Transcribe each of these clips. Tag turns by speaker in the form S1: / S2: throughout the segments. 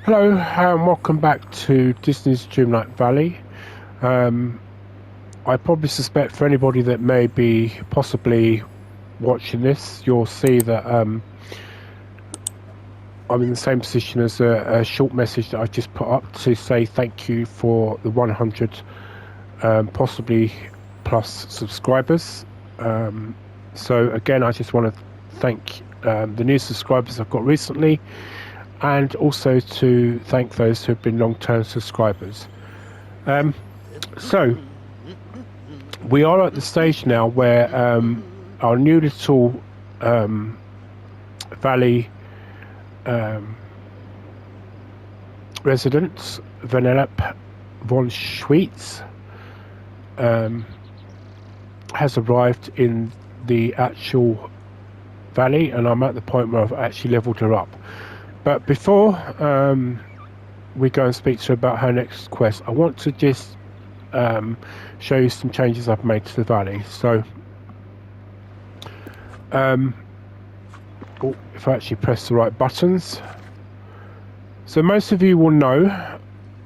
S1: Hello and welcome back to Disney's Dreamlight Valley. I probably suspect for anybody that may be possibly watching this, you'll see that I'm in the same position as a short message that I just put up to say thank you for the 100 possibly plus subscribers. So again, I just want to thank the new subscribers I've got recently, and also to thank those who have been long-term subscribers. So we are at the stage now where our new little valley resident, Vanellope von Schweetz, has arrived in the actual valley, and I'm at the point where I've actually leveled her up. But before we go and speak to her about her next quest, I want to just show you some changes I've made to the valley. So if I actually press the right buttons. So most of you will know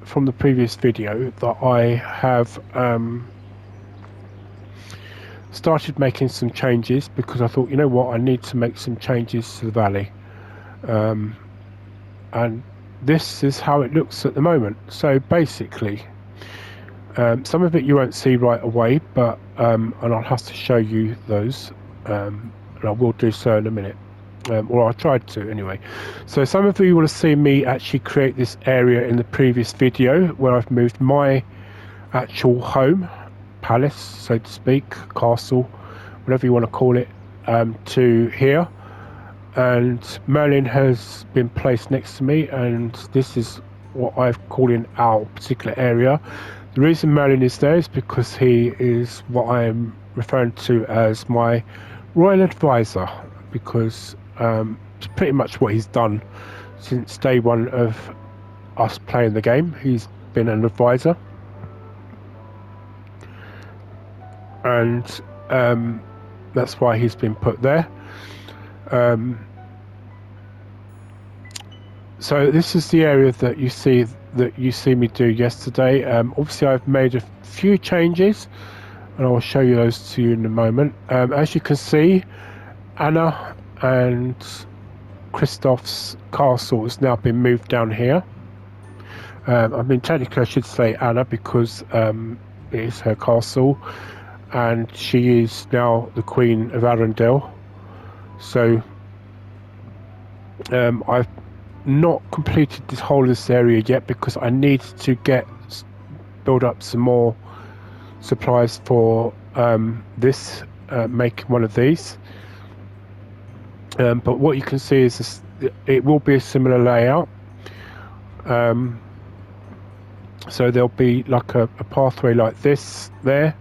S1: from the previous video that I have started making some changes, because I thought, you know what, I need to make some changes to the valley. And this is how it looks at the moment. So basically, some of it you won't see right away, but and I'll have to show you those, and I will do so in a minute, or I tried to anyway. So some of you will have seen me actually create this area in the previous video where I've moved my actual home, palace, so to speak, castle, whatever you want to call it, to here. And Merlin has been placed next to me, and this is what I've called in our particular area. The reason Merlin is there is because he is what I am referring to as my royal advisor, because it's pretty much what he's done since day one of us playing the game. He's been an advisor, and that's why he's been put there. So this is the area that you see me do yesterday. Obviously I've made a few changes, and I will show you those to you in a moment. As you can see, Anna and Kristoff's castle has now been moved down here. I mean, technically I should say Anna, because it is her castle, and she is now the Queen of Arendelle. So I've not completed this whole of this area yet, because I need to build up some more supplies for making one of these. But what you can see is it will be a similar layout. So there'll be like a pathway like this there.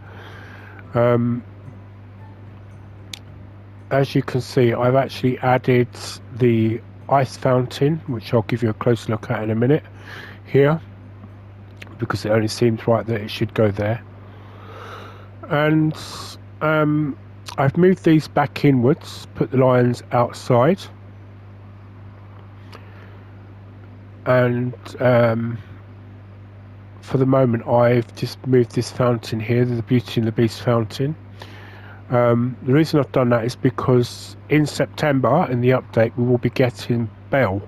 S1: As you can see, I've actually added the ice fountain, which I'll give you a closer look at in a minute here, because it only seems right that it should go there. And I've moved these back inwards, put the lions outside, and for the moment I've just moved this fountain here, the Beauty and the Beast fountain. The reason I've done that is because in September, in the update, we will be getting Belle.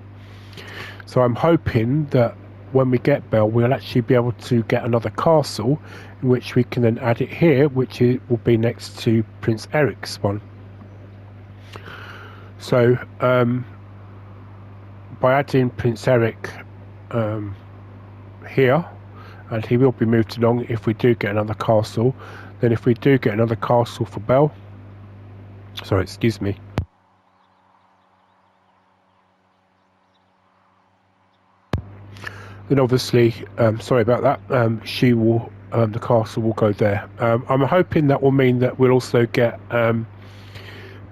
S1: So I'm hoping that when we get Belle, we'll actually be able to get another castle, in which we can then add it here, which will be next to Prince Eric's one. So by adding Prince Eric here, and he will be moved along if we do get another castle. Then if we do get another castle for Belle, sorry, excuse me. Then obviously, sorry about that, she will, the castle will go there. I'm hoping that will mean that we'll also get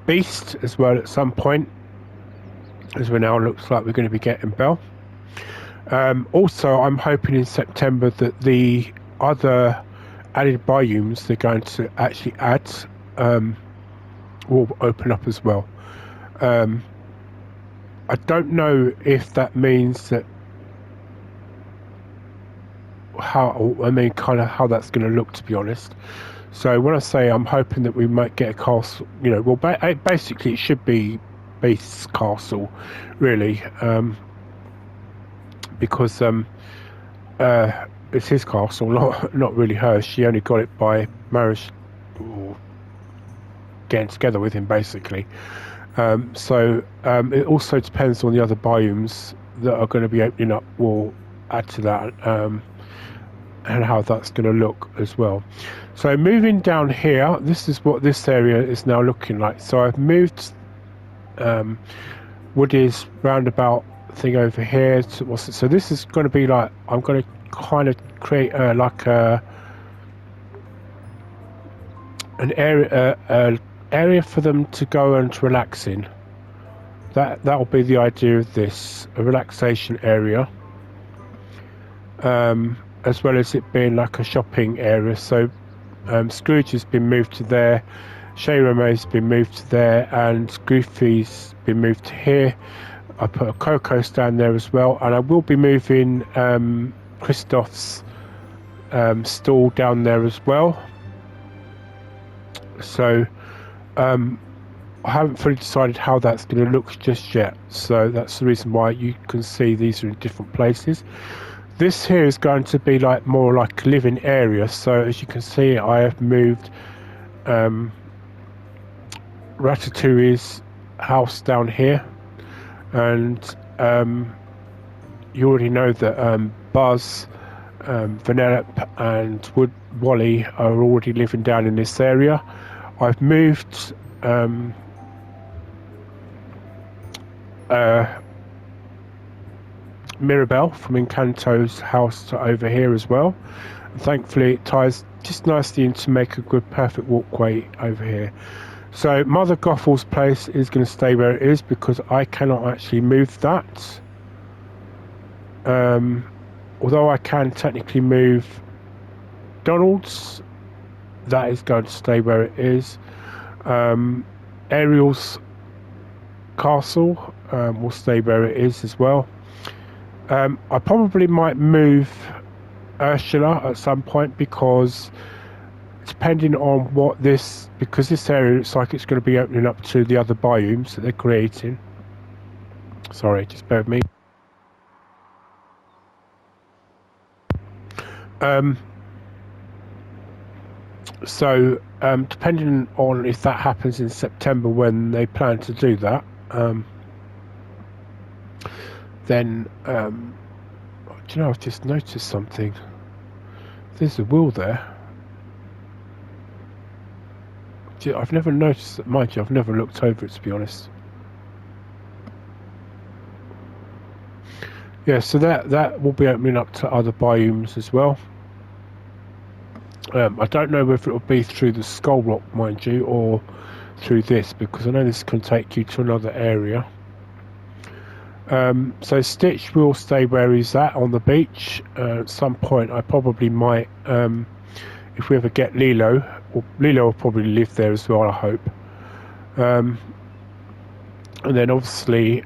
S1: Beast as well at some point, as we now looks like we're going to be getting Belle. Also, I'm hoping in September that the other added biomes they're going to actually add will open up as well. I don't know if that means that kind of how that's going to look, to be honest. So when I say I'm hoping that we might get a castle, you know, well, basically it should be Beast's castle, really, because it's his castle, not really hers. She only got it by marriage or getting together with him, basically. So it also depends on the other biomes that are going to be opening up. Will add to that, and how that's going to look as well. So moving down here, this is what this area is now looking like. So I've moved Woody's roundabout thing over here. So this is going to be like, I'm going to kind of create like an area for them to go and relax in. That will be the idea of this, a relaxation area, as well as it being like a shopping area. So Scrooge has been moved to there, Chez Reme's been moved to there, and Goofy's been moved to here. I put a cocoa stand there as well, and I will be moving Christoph's stall down there as well. So I haven't fully decided how that's going to look just yet, so that's the reason why you can see these are in different places. This here is going to be like more like a living area. So as you can see, I have moved Ratatouille's house down here, and you already know that Buzz, Vanellope and Wally are already living down in this area. I've moved Mirabelle from Encanto's house to over here as well, and thankfully it ties just nicely in to make a good perfect walkway over here. So Mother Gothel's place is going to stay where it is because I cannot actually move that, although I can technically move Donald's. That is going to stay where it is. Ariel's castle will stay where it is as well. I probably might move Ursula at some point, because depending on what this, because this area looks like it's going to be opening up to the other biomes that they're creating. Sorry, just bear with me. So depending on if that happens in September when they plan to do that, then do you know, I've just noticed something. There's a wheel there. I've never noticed that, mind you, I've never looked over it, to be honest. Yeah, so that will be opening up to other biomes as well. I don't know whether it will be through the Skull Rock, mind you, or through this, because I know this can take you to another area. So Stitch will stay where he's at on the beach. At some point I probably might, if we ever get Lilo, or Lilo will probably live there as well, I hope. And then obviously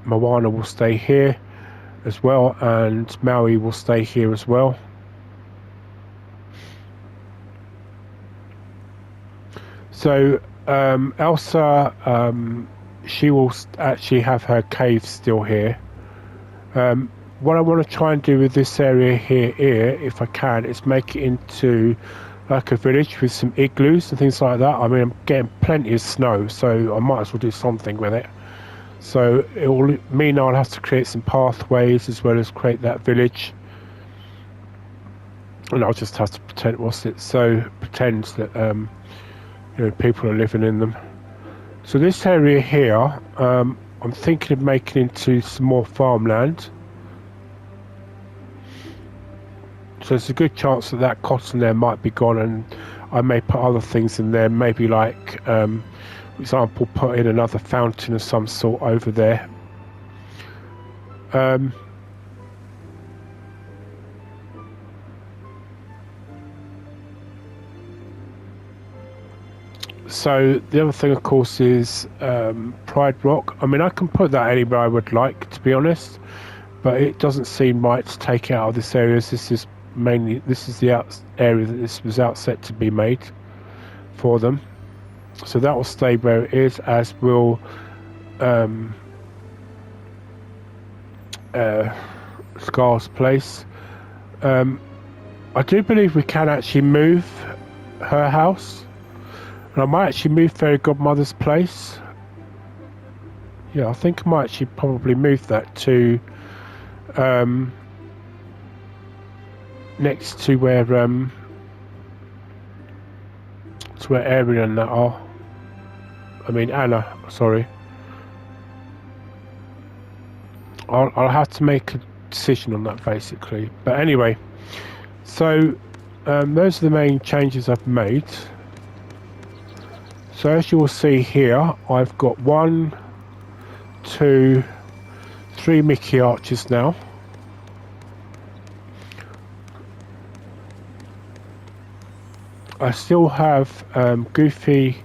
S1: Moana will stay here as well, and Maui will stay here as well. So Elsa, she will actually have her cave still here. What I want to try and do with this area here, if I can, is make it into like a village with some igloos and things like that. I mean, I'm getting plenty of snow, so I might as well do something with it. So it will mean I'll have to create some pathways as well as create that village. And I'll just have to pretend, pretend that you know, people are living in them. So this area here, I'm thinking of making into some more farmland. So there's a good chance that cotton there might be gone, and I may put other things in there, maybe like, for example, put in another fountain of some sort over there. So the other thing, of course, is Pride Rock. I mean, I can put that anywhere I would like, to be honest, but it doesn't seem right to take it out of this area. This is mainly this is the area that this was out set to be made for them. So that will stay where it is, as will Scar's place. I do believe we can actually move her house, and I might actually move Fairy Godmother's place. Yeah, I think I might actually probably move that to next to where Ariel and that are. I mean Anna, sorry. I'll have to make a decision on that basically. But anyway, so those are the main changes I've made. So as you will see here, I've got 1, 2, 3 Mickey arches now. I still have Goofy,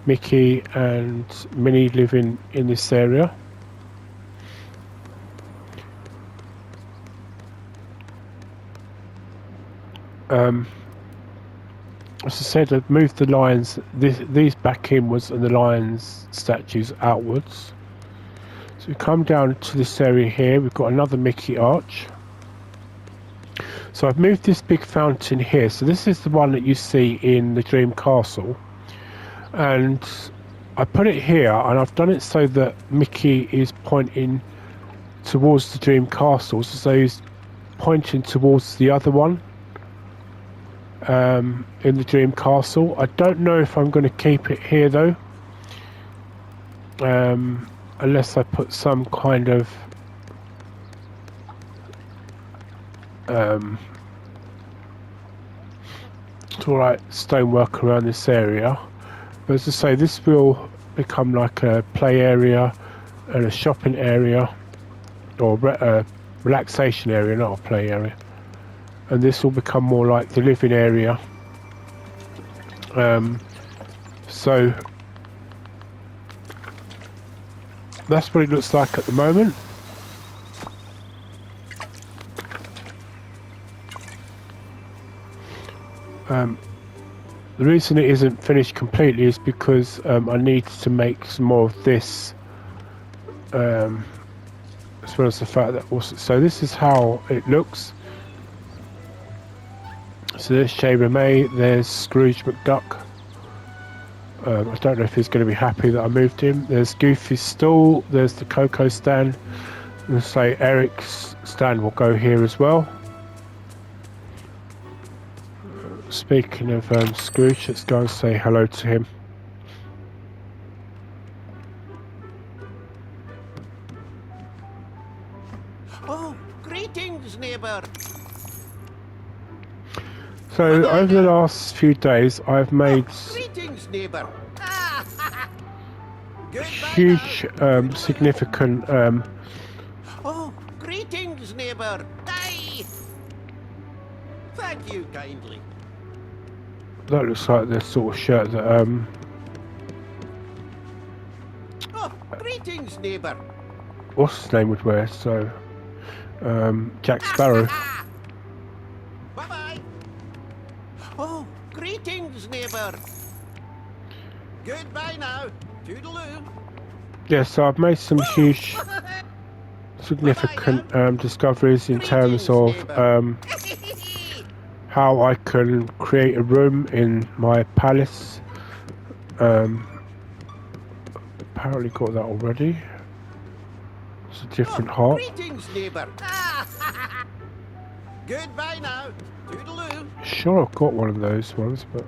S1: Mickey and Minnie living in this area. As I said, I've moved the lions, these back inwards and the lions statues outwards. So we come down to this area here, we've got another Mickey arch. So I've moved this big fountain here, so this is the one that you see in the Dream Castle. And I put it here, and I've done it so that Mickey is pointing towards the Dream Castle, so he's pointing towards the other one. In the Dream Castle. I don't know if I'm going to keep it here though, unless I put some kind of stonework around this area. But as I say, this will become like a play area and a shopping area, or a relaxation area, not a play area. And this will become more like the living area. So that's what it looks like at the moment. The reason it isn't finished completely is because I need to make some more of this, as well as the fact that also, so this is how it looks. So there's Shaver May, there's Scrooge McDuck. I don't know if he's going to be happy that I moved him. There's Goofy's stall, there's the cocoa stand. And say Eric's stand will go here as well. Speaking of Scrooge, let's go and say hello to him.
S2: Oh, greetings, neighbour.
S1: So over the last few days, I've made
S2: Greetings, neighbour.
S1: huge, significant.
S2: Oh, greetings, neighbour. Aye. Thank you kindly.
S1: That looks like the sort of shirt that
S2: Oh, greetings, neighbour.
S1: what's his name would wear. So Jack Sparrow.
S2: Bye bye. Oh, greetings, neighbour. Goodbye now. Toodaloo.
S1: Yeah, so I've made some huge, significant discoveries in terms of how I can create a room in my palace. Apparently got that already. It's a different heart.
S2: Greetings, neighbour. Goodbye now. Toodaloo.
S1: Sure, I've got one of those ones, but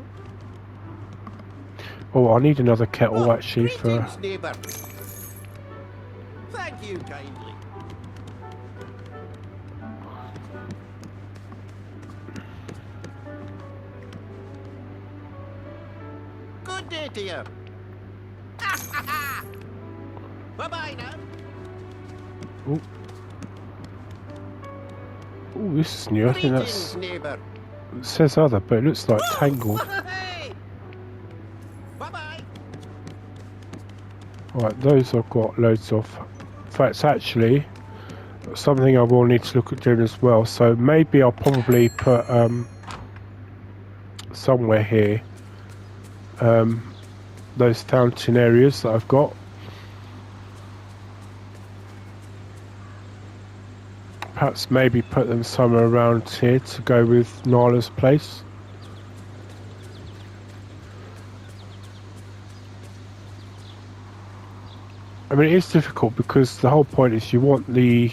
S1: oh, I need another kettle actually for.
S2: Greetings, neighbour. Thank you kindly. Good day to you. Bye bye now.
S1: Oh, oh, this is new. I think that's.
S2: Greetings, neighbour.
S1: It says other, but it looks like Tangled.
S2: Bye bye.
S1: Right, those I've got loads of. In fact, actually, something I will need to look at doing as well. So maybe I'll probably put somewhere here those fountain areas that I've got. Perhaps maybe put them somewhere around here to go with Nyla's place. I mean, it is difficult because the whole point is you want the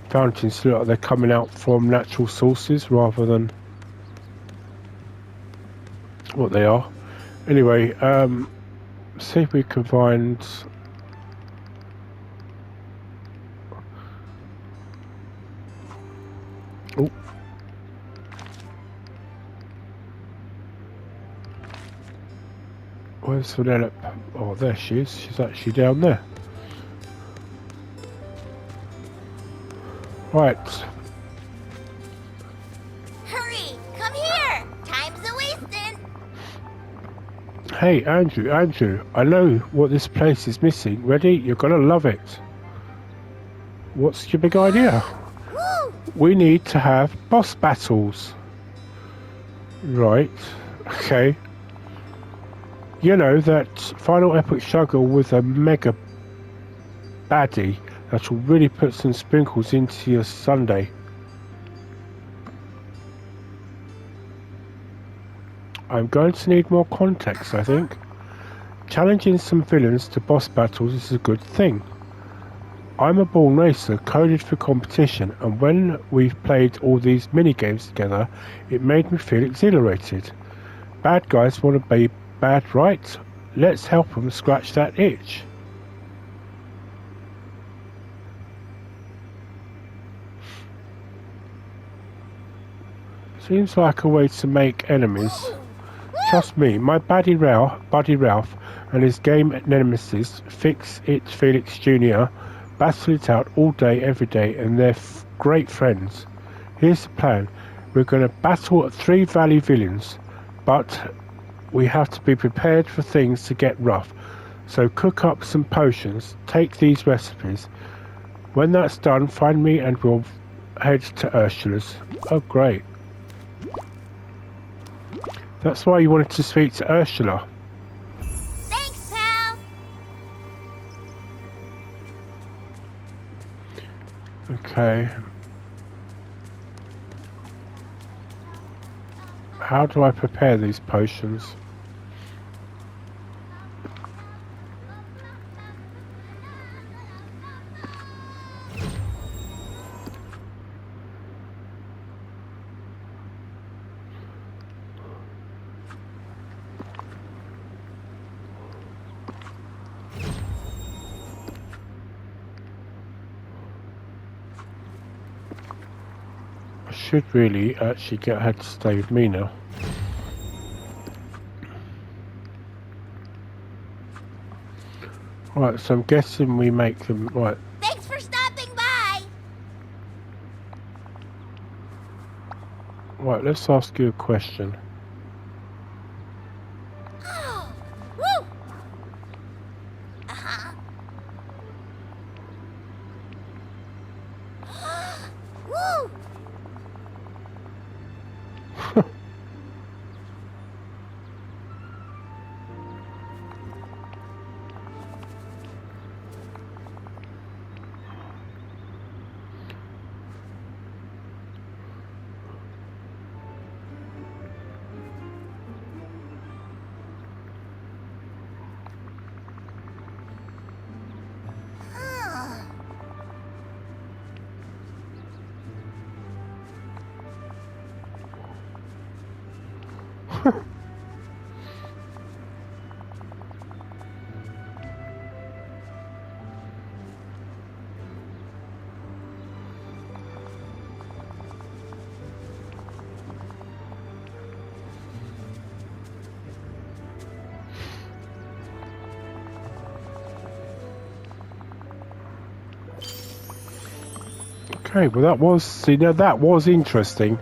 S1: fountains to look like they're coming out from natural sources rather than what they are. Anyway, see if we can find... Oh. Where's Vanellope? Oh, there she is. She's actually down there. Right.
S3: Hurry! Come here! Time's a-wasting!
S1: Hey, Andrew, I know what this place is missing. Ready? You're gonna love it. What's your big idea?
S3: Woo!
S1: We need to have boss battles. Right. Okay. You know, that final epic struggle with a mega baddie that will really put some sprinkles into your sundae. I'm going to need more context, I think. Challenging some villains to boss battles is a good thing. I'm a born racer, coded for competition, and when we've played all these mini-games together, it made me feel exhilarated. Bad guys want to be bad, right? Let's help them scratch that itch. Seems like a way to make enemies. Trust me, my buddy Ralph and his game nemesis, Fix It Felix Jr., battle it out all day, every day, and they're great friends. Here's the plan. We're going to battle 3 valley villains, but we have to be prepared for things to get rough. So cook up some potions, take these recipes. When that's done, find me and we'll head to Ursula's. Oh, great. That's why you wanted to speak to Ursula.
S3: Thanks, pal!
S1: Okay. How do I prepare these potions? Should really actually get her to stay with me now. Right, so I'm guessing we make them right.
S3: Thanks for stopping by!
S1: Right, let's ask you a question.
S3: Oh, woo! Uh-huh. Woo! Okay, well that was, see, now that was interesting.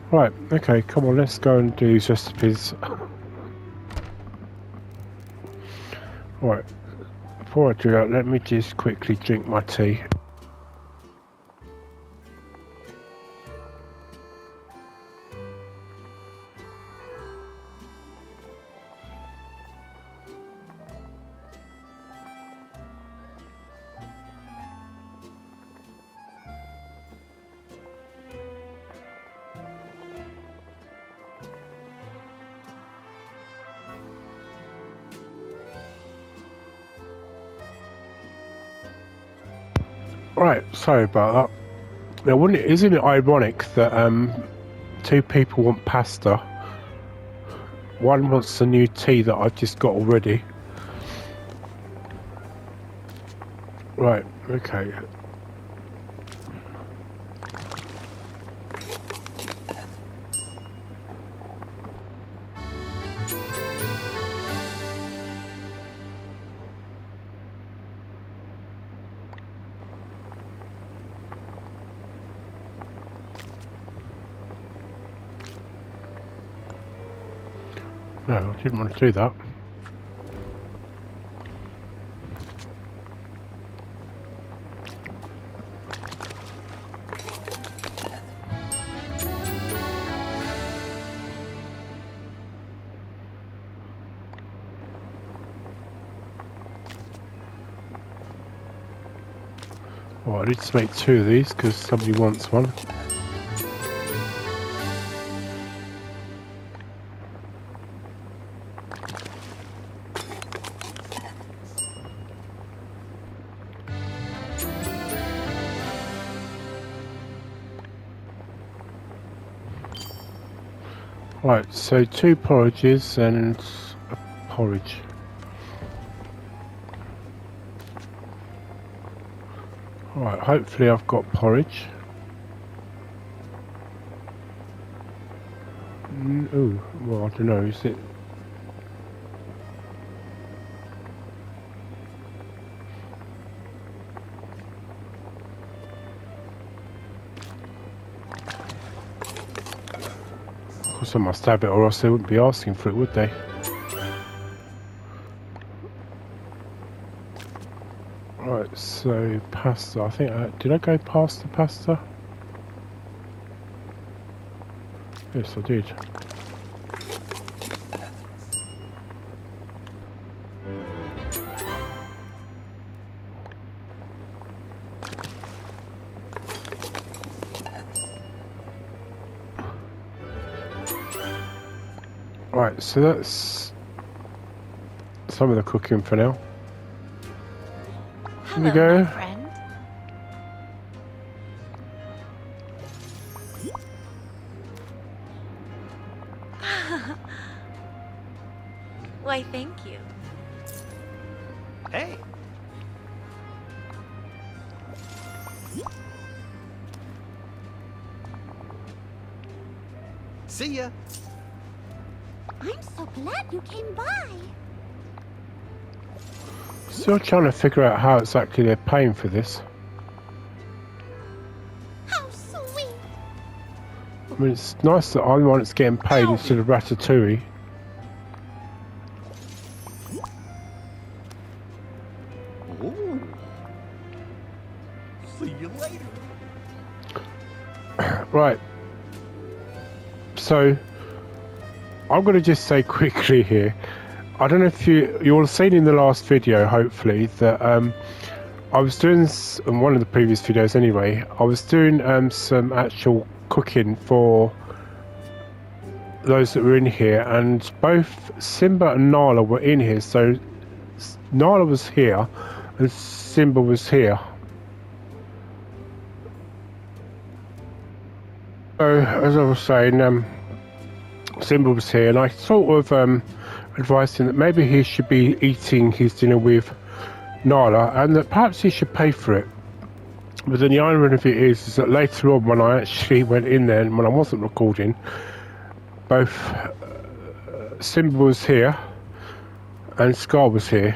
S3: Right, okay, come on, let's go and do these recipes.
S1: Right, before I do that, let me just quickly drink my tea. Right, sorry about that. Now, isn't it ironic that two people want pasta? One wants the new tea that I've just got already. Right, okay. No, I didn't want to do that. Well, I need to make two of these because somebody wants one. Right, so two porridges and a porridge. Right, hopefully I've got porridge. Oh, well, I don't know, is it? Of course I must have it, or else they wouldn't be asking for it, would they? Right, so pasta. I think did I go past the pasta? Yes, I did. Right, so that's some of the cooking for now. Here we go.
S4: My friend. Why, thank you.
S2: Hey. See ya.
S5: I'm so glad you came by.
S1: Still trying to figure out how exactly they're paying for this.
S5: How sweet.
S1: I mean, it's nice that I'm the one that's getting paid instead of Ratatouille.
S2: Ooh. See you later.
S1: Right. So, I'm going to just say quickly here. I don't know if you'll have seen in the last video, hopefully, that I was doing, in one of the previous videos anyway, I was doing some actual cooking for those that were in here, and both Simba and Nala were in here, so Nala was here and Simba was here. So, as I was saying, Simba was here, and I sort of advised him that maybe he should be eating his dinner with Nala, and that perhaps he should pay for it. But then the irony of it is that later on, when I actually went in there and when I wasn't recording, both Simba was here and Scar was here,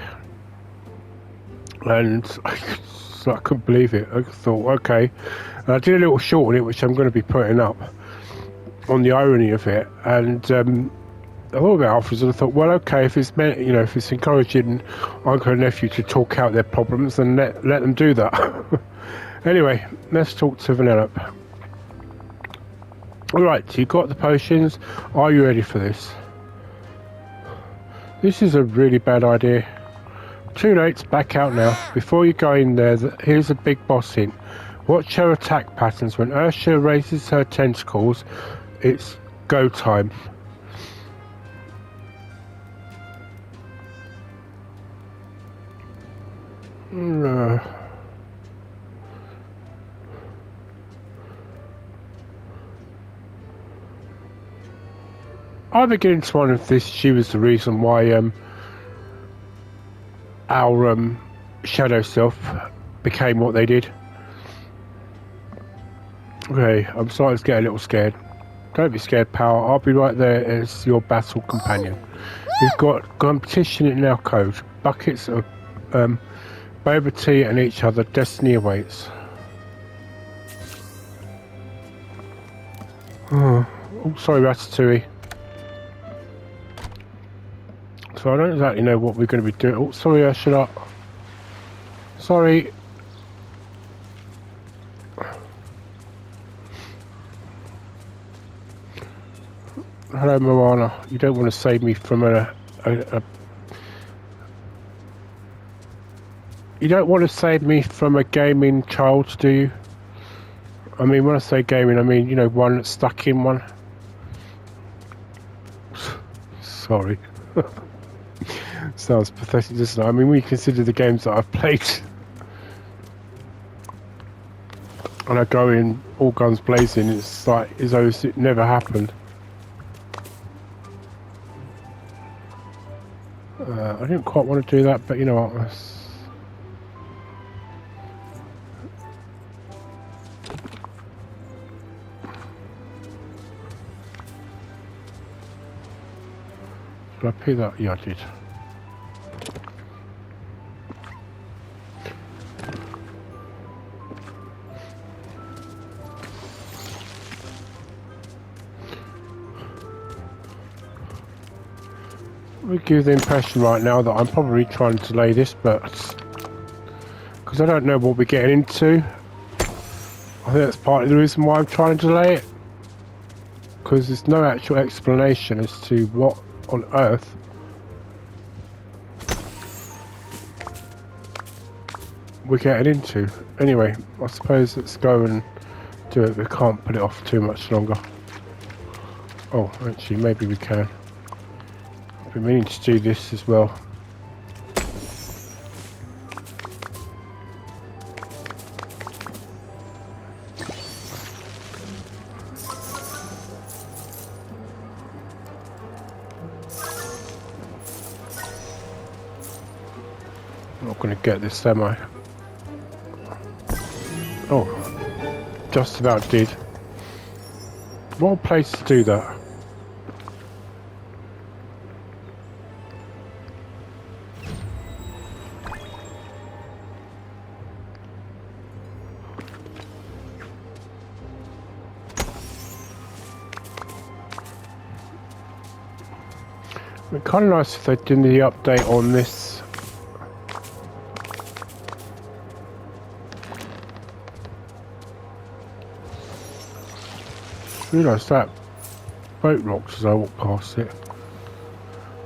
S1: and I couldn't believe it. I thought, okay, and I did a little short on it, which I'm going to be putting up on the irony of it, and I thought about it afterwards and I thought, well, okay, if it's meant, you know, if it's encouraging uncle and nephew to talk out their problems, then let them do that. Anyway, let's talk to Vanellope. Alright, you got the potions. Are you ready for this? This is a really bad idea. Too late, back out now. Before you go in there, here's a big boss hint. Watch her attack patterns. When Ursula raises her tentacles, it's go time. I'm beginning to wonder if she was the reason why our shadow self became what they did. Okay, I'm starting to get a little scared. Don't be scared, pal. I'll be right there as your battle companion. We've got competition in our code. Buckets of boba tea and each other. Destiny awaits. Oh, sorry, Ratatouille. So I don't exactly know what we're going to be doing. Oh, sorry, Ursula. Sorry. Hello, Moana. You don't want to save me from You don't want to save me from a gaming child, do you? I mean, when I say gaming, I mean, you know, one that's stuck in one. Sorry. Sounds pathetic, doesn't it? I mean, when you consider the games that I've played, and I go in all guns blazing, it's like as though it never happened. I didn't quite want to do that, but you know what? Did I pay that? Yeah, I did. We give the impression right now that I'm probably trying to delay this, but because I don't know what we're getting into, I think that's partly the reason why I'm trying to delay it, because there's no actual explanation as to what on earth we're getting into. Anyway, I suppose let's go and do it. We can't put it off too much longer. Oh, actually, maybe we can. I've been meaning to do this as well. I'm not going to get this, am I? Oh, just about did. What a place to do that. It'd be kind of nice if they did the update on this. Realised that boat rocks as I walk past it.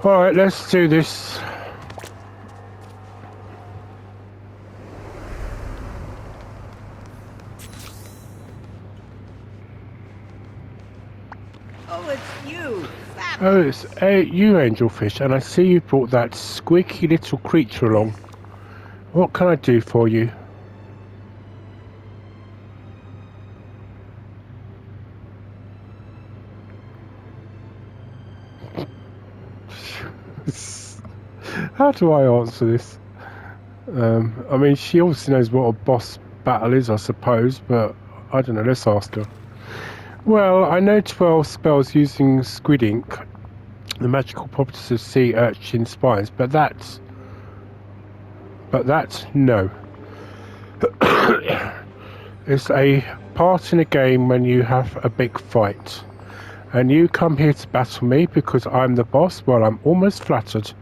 S1: Alright, let's do this.
S2: Oh, it's you! Fab.
S1: Oh, it's you, Angelfish, and I see you brought that squeaky little creature along. What can I do for you? How do I answer this? I mean, she obviously knows what a boss battle is, I suppose, but I don't know, let's ask her. Well, I know 12 spells using squid ink, the magical properties of sea urchin spines, but that's no. It's a part in a game when you have a big fight. And you come here to battle me because I'm the boss? Well, I'm almost flattered.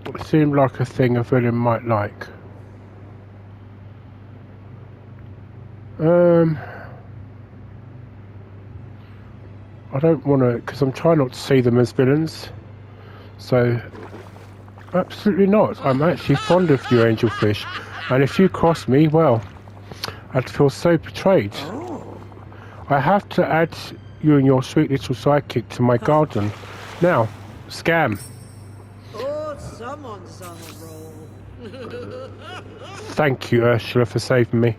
S1: It seemed like a thing a villain might like. I don't want to, because I'm trying not to see them as villains. So, absolutely not. I'm actually fond of you, angelfish. And if you cross me, well, I'd feel so betrayed. I have to add you and your sweet little sidekick to my garden. Now, scam.
S2: Oh, someone's on a roll.
S1: Thank you, Ursula, for saving me.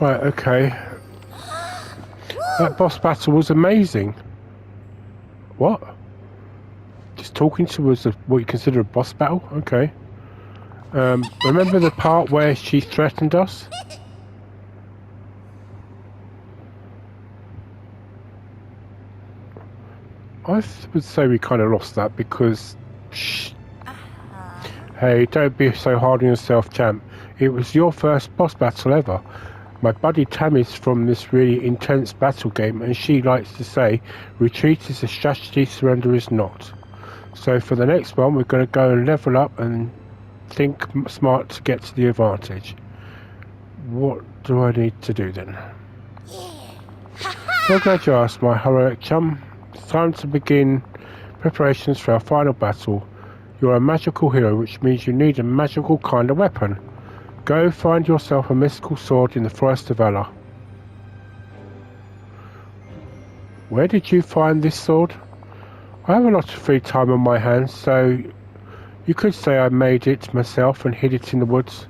S1: Right, okay. That boss battle was amazing. What? Just talking to us of what you consider a boss battle? Okay. Remember the part where she threatened us? I would say we kind of lost that because... Hey, don't be so hard on yourself, champ. It was your first boss battle ever. My buddy Tammy's from this really intense battle game, and she likes to say, retreat is a strategy, surrender is not. So for the next one, we're going to go and level up and think smart to get to the advantage. What do I need to do then? So glad you asked, my heroic chum. It's time to begin preparations for our final battle. You're a magical hero, which means you need a magical kind of weapon. Go find yourself a mystical sword in the Forest of Ella. Where did you find this sword? I have a lot of free time on my hands, so you could say I made it myself and hid it in the woods.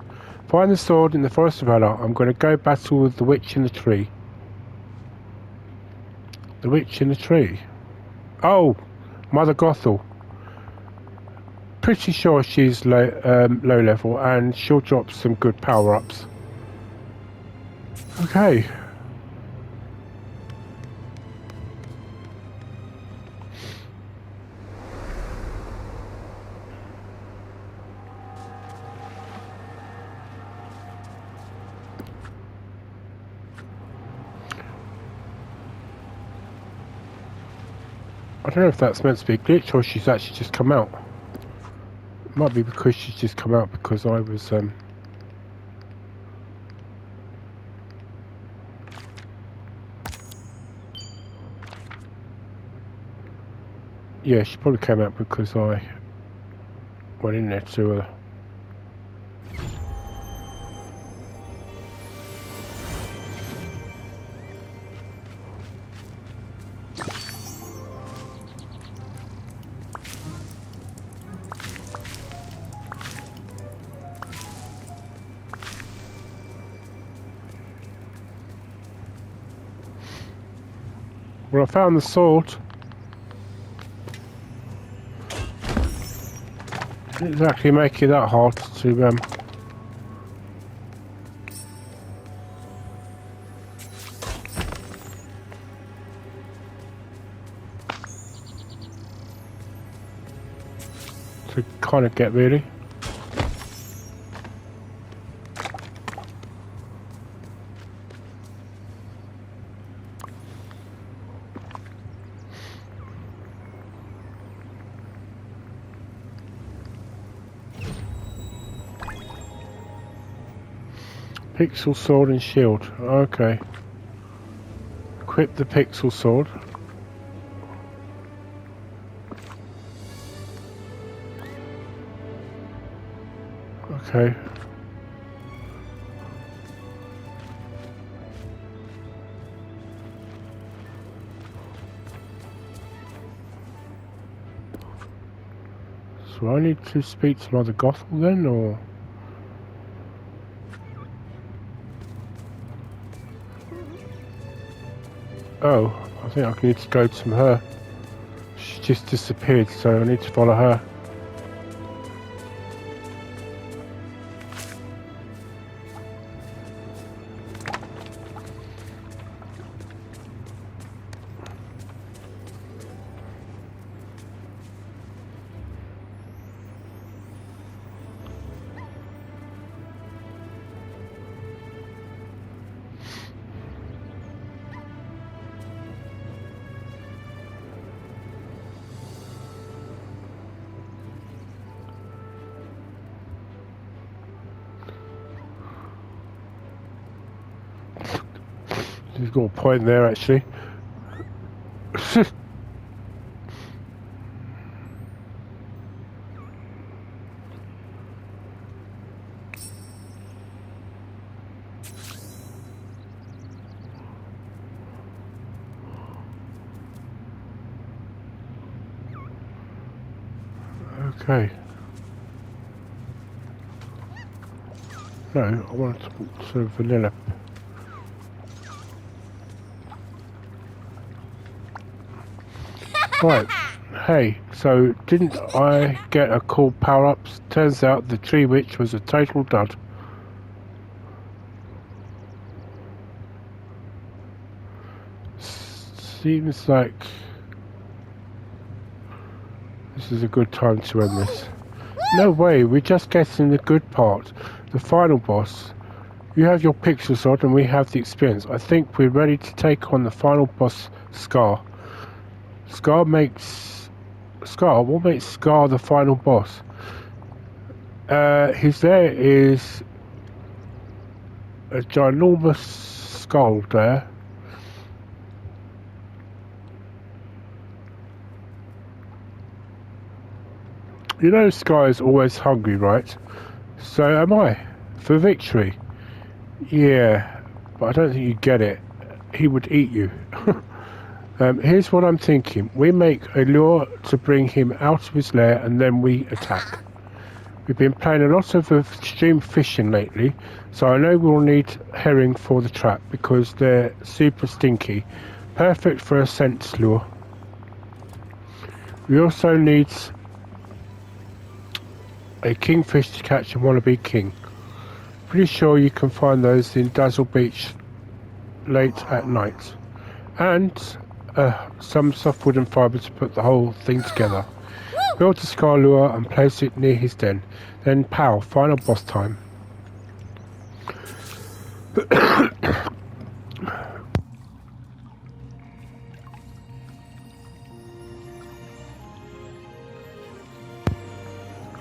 S1: Find the sword in the Forest of Ella. I'm going to go battle with the witch in the tree. The witch in the tree? Oh, Mother Gothel. Pretty sure she's low level and she'll drop some good power-ups. Okay. I don't know if that's meant to be a glitch or she's actually just come out. It might be because she's just come out because I was yeah, she probably came out because I went in there to well, I found the sword. Didn't exactly make it that hard to kind of get, really. Pixel sword and shield. Okay. Equip the pixel sword. Okay. So I need to speak to Mother Gothel then, or? Oh, I think I need to go to her. She just disappeared, so I need to follow her. He's got a point there, actually. Okay. No, I want to talk to Vanellope. Right. Hey, so didn't I get a cool power-ups? Turns out the tree witch was a total dud. Seems like this is a good time to end this. No way, we're just getting the good part. The final boss. You have your pixels on and we have the experience. I think we're ready to take on the final boss, Scar. What makes Scar the final boss? His there is a ginormous skull there. You know Scar is always hungry, right? So am I. For victory. Yeah, but I don't think you get it. He would eat you. Here's what I'm thinking. We make a lure to bring him out of his lair and then we attack. We've been playing a lot of extreme fishing lately, so I know we'll need herring for the trap because they're super stinky. Perfect for a scent lure. We also need a kingfish to catch a wannabe king. Pretty sure you can find those in Dazzle Beach late at night. And some soft wooden fibre to put the whole thing together. Build a Scar lure and place it near his den. Then pow, final boss time.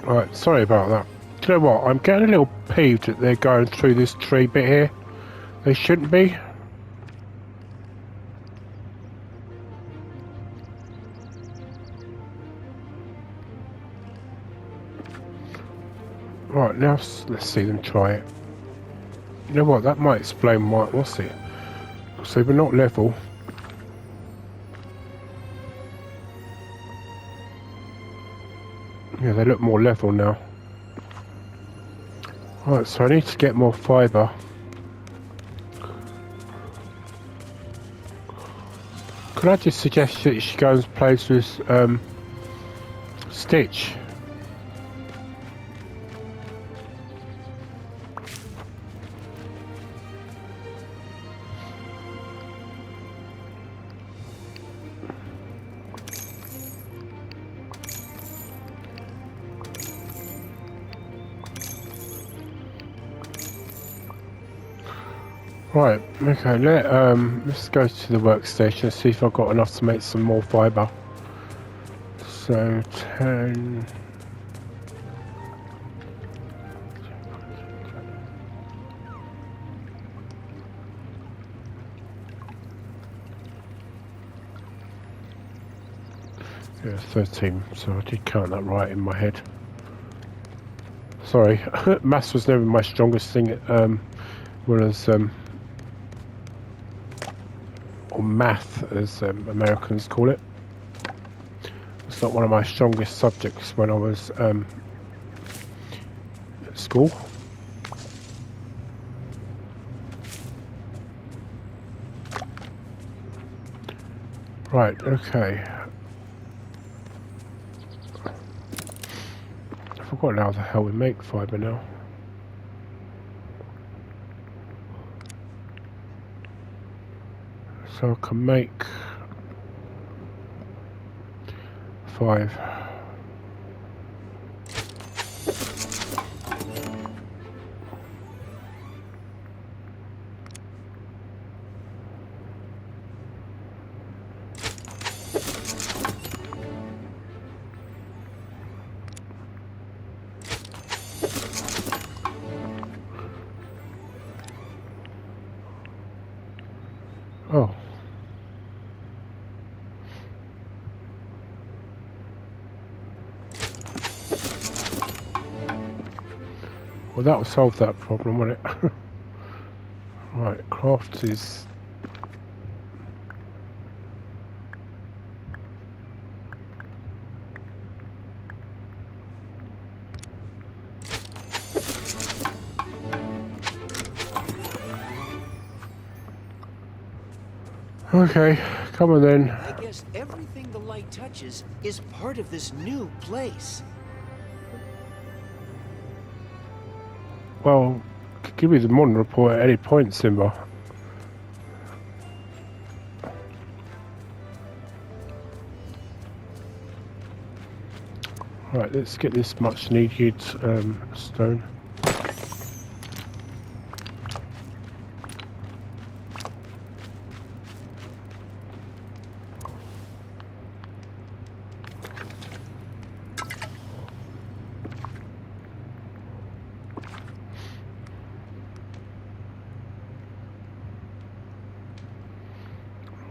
S1: Right, sorry about that. Do you know what? I'm getting a little peeved that they're going through this tree bit here. They shouldn't be. Right, now let's see them try it. You know what? That might explain why. What's it? So we're not level. Yeah, they look more level now. Right, so I need to get more fibre. Could I just suggest that she goes and plays with Stitch? Right, okay, let's go to the workstation and see if I've got enough to make some more fibre. So 10. Yeah, 13, so I did count that right in my head. Sorry, maths was never my strongest thing, whereas or math as Americans call it. It's not one of my strongest subjects when I was at school. Right, okay. I forgot how the hell we make fibre now. So I can make 5. Well, that will solve that problem, won't it? Right, craft is... Okay, come on then.
S6: I guess everything the light touches is part of this new place.
S1: Well, give me the modern report at any point, Simba. Right, let's get this much needed stone.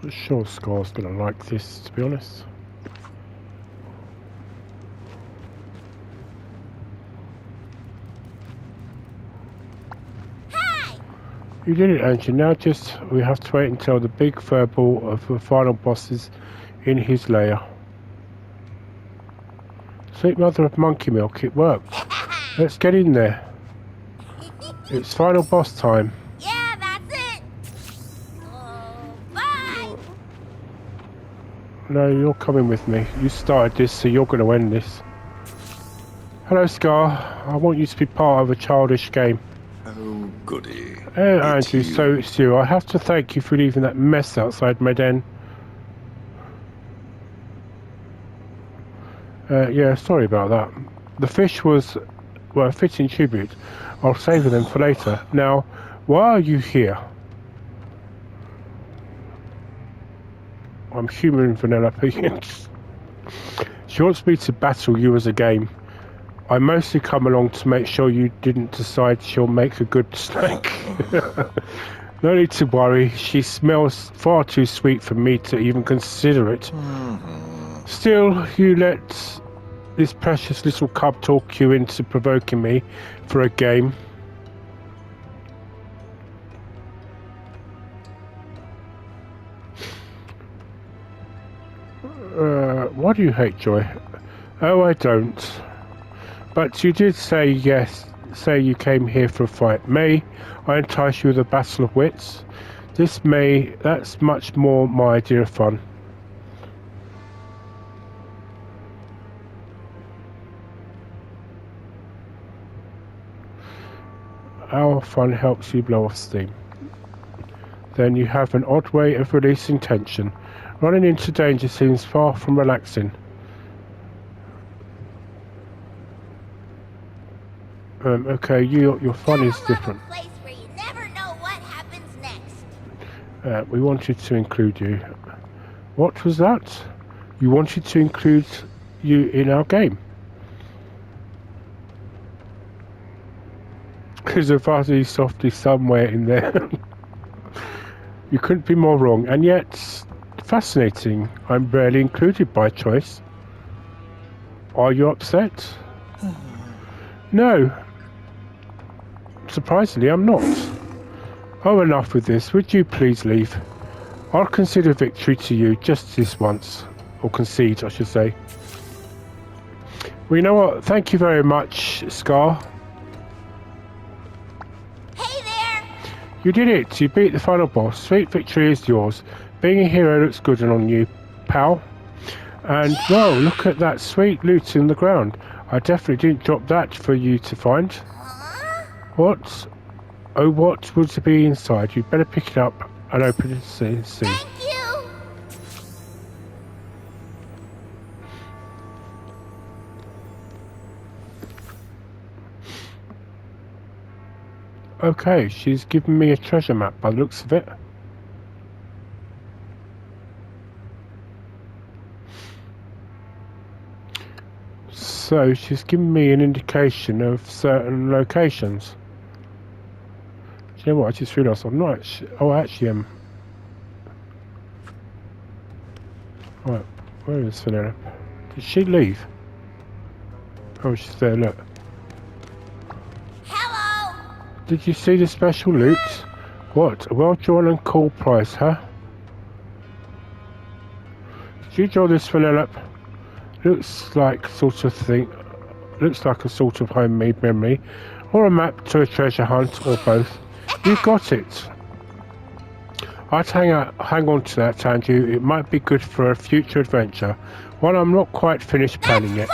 S1: I'm sure Scar's gonna like this, to be honest. You did it, Angie. Now we have to wait until the big furball of the final boss is in his lair. Sweet mother of monkey milk, it worked. Let's get in there. It's final boss time.
S5: Yeah, that's it. Bye.
S1: No, you're coming with me. You started this, so you're going to end this. Hello, Scar. I want you to be part of a childish game.
S7: Oh, goody.
S1: Hey, Andrew, so it's you. I have to thank you for leaving that mess outside my den. Yeah, sorry about that. The fish were a fitting tribute. I'll save them for later. Now, why are you here? I'm human, Vanellope. She wants me to battle you as a game. I mostly come along to make sure you didn't decide she'll make a good snake. No need to worry. She smells far too sweet for me to even consider it. Still, you let this precious little cub talk you into provoking me for a game. Why do you hate Joy? Oh, I don't. But you did say yes, say you came here for a fight. May I entice you with a battle of wits? That's much more my idea of fun. Our fun helps you blow off steam. Then you have an odd way of releasing tension. Running into danger seems far from relaxing. Okay, your fun is different.
S5: Place where you never know what happens next.
S1: We wanted to include you. What was that? You wanted to include you in our game? There's a fuzzy softy somewhere in there. You couldn't be more wrong, and yet fascinating. I'm barely included by choice. Are you upset? No. Surprisingly, I'm not. Oh, enough with this. Would you please leave? I'll consider victory to you just this once. Or concede, I should say. Well, you know what? Thank you very much, Scar.
S5: Hey there.
S1: You did it. You beat the final boss. Sweet victory is yours. Being a hero looks good on you, pal. And, whoa, look at that sweet loot in the ground. I definitely didn't drop that for you to find. What? Oh, what would it be inside? You'd better pick it up and open it and see.
S5: Thank you.
S1: Okay, she's given me a treasure map by the looks of it. So she's given me an indication of certain locations. Do you know what? I just realised I'm not actually... Oh, I actually am. Right, where is Vanellope? Did she leave? Oh, she's there, look.
S5: Hello.
S1: Did you see the special loot? What? A well-drawn and cool prize, huh? Did you draw this, Vanellope? Looks like sort of thing. Looks like a sort of homemade memory, or a map to a treasure hunt, or both. You got it. I'd hang on to that, Andrew. It might be good for a future adventure. One I'm not quite finished planning yet.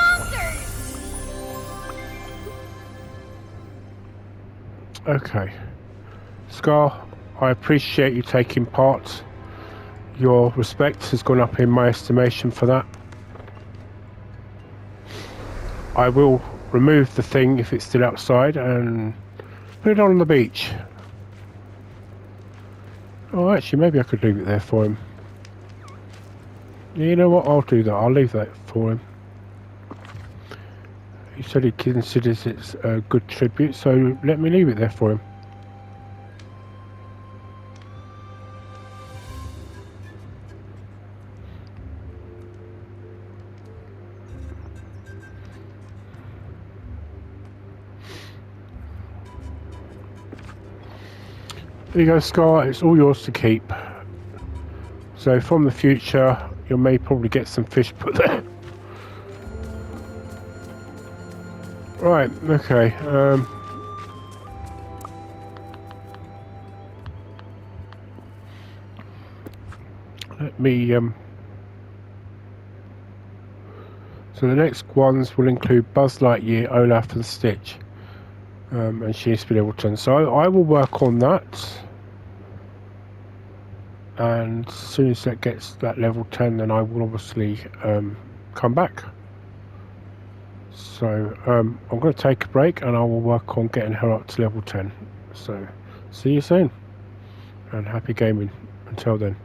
S1: Okay. Scar, I appreciate you taking part. Your respect has gone up in my estimation for that. I will remove the thing if it's still outside and put it on the beach. Oh, actually, maybe I could leave it there for him. You know what? I'll do that. I'll leave that for him. He said he considers it a good tribute, so let me leave it there for him. There you go, Scar. It's all yours to keep. So from the future, you may probably get some fish put there. Right, okay. Let me... So the next ones will include Buzz Lightyear, Olaf and Stitch. And she needs to be level 10. So I will work on that. And as soon as that gets that level 10, then I will obviously come back. So I'm going to take a break and I will work on getting her up to level 10. So see you soon and happy gaming until then.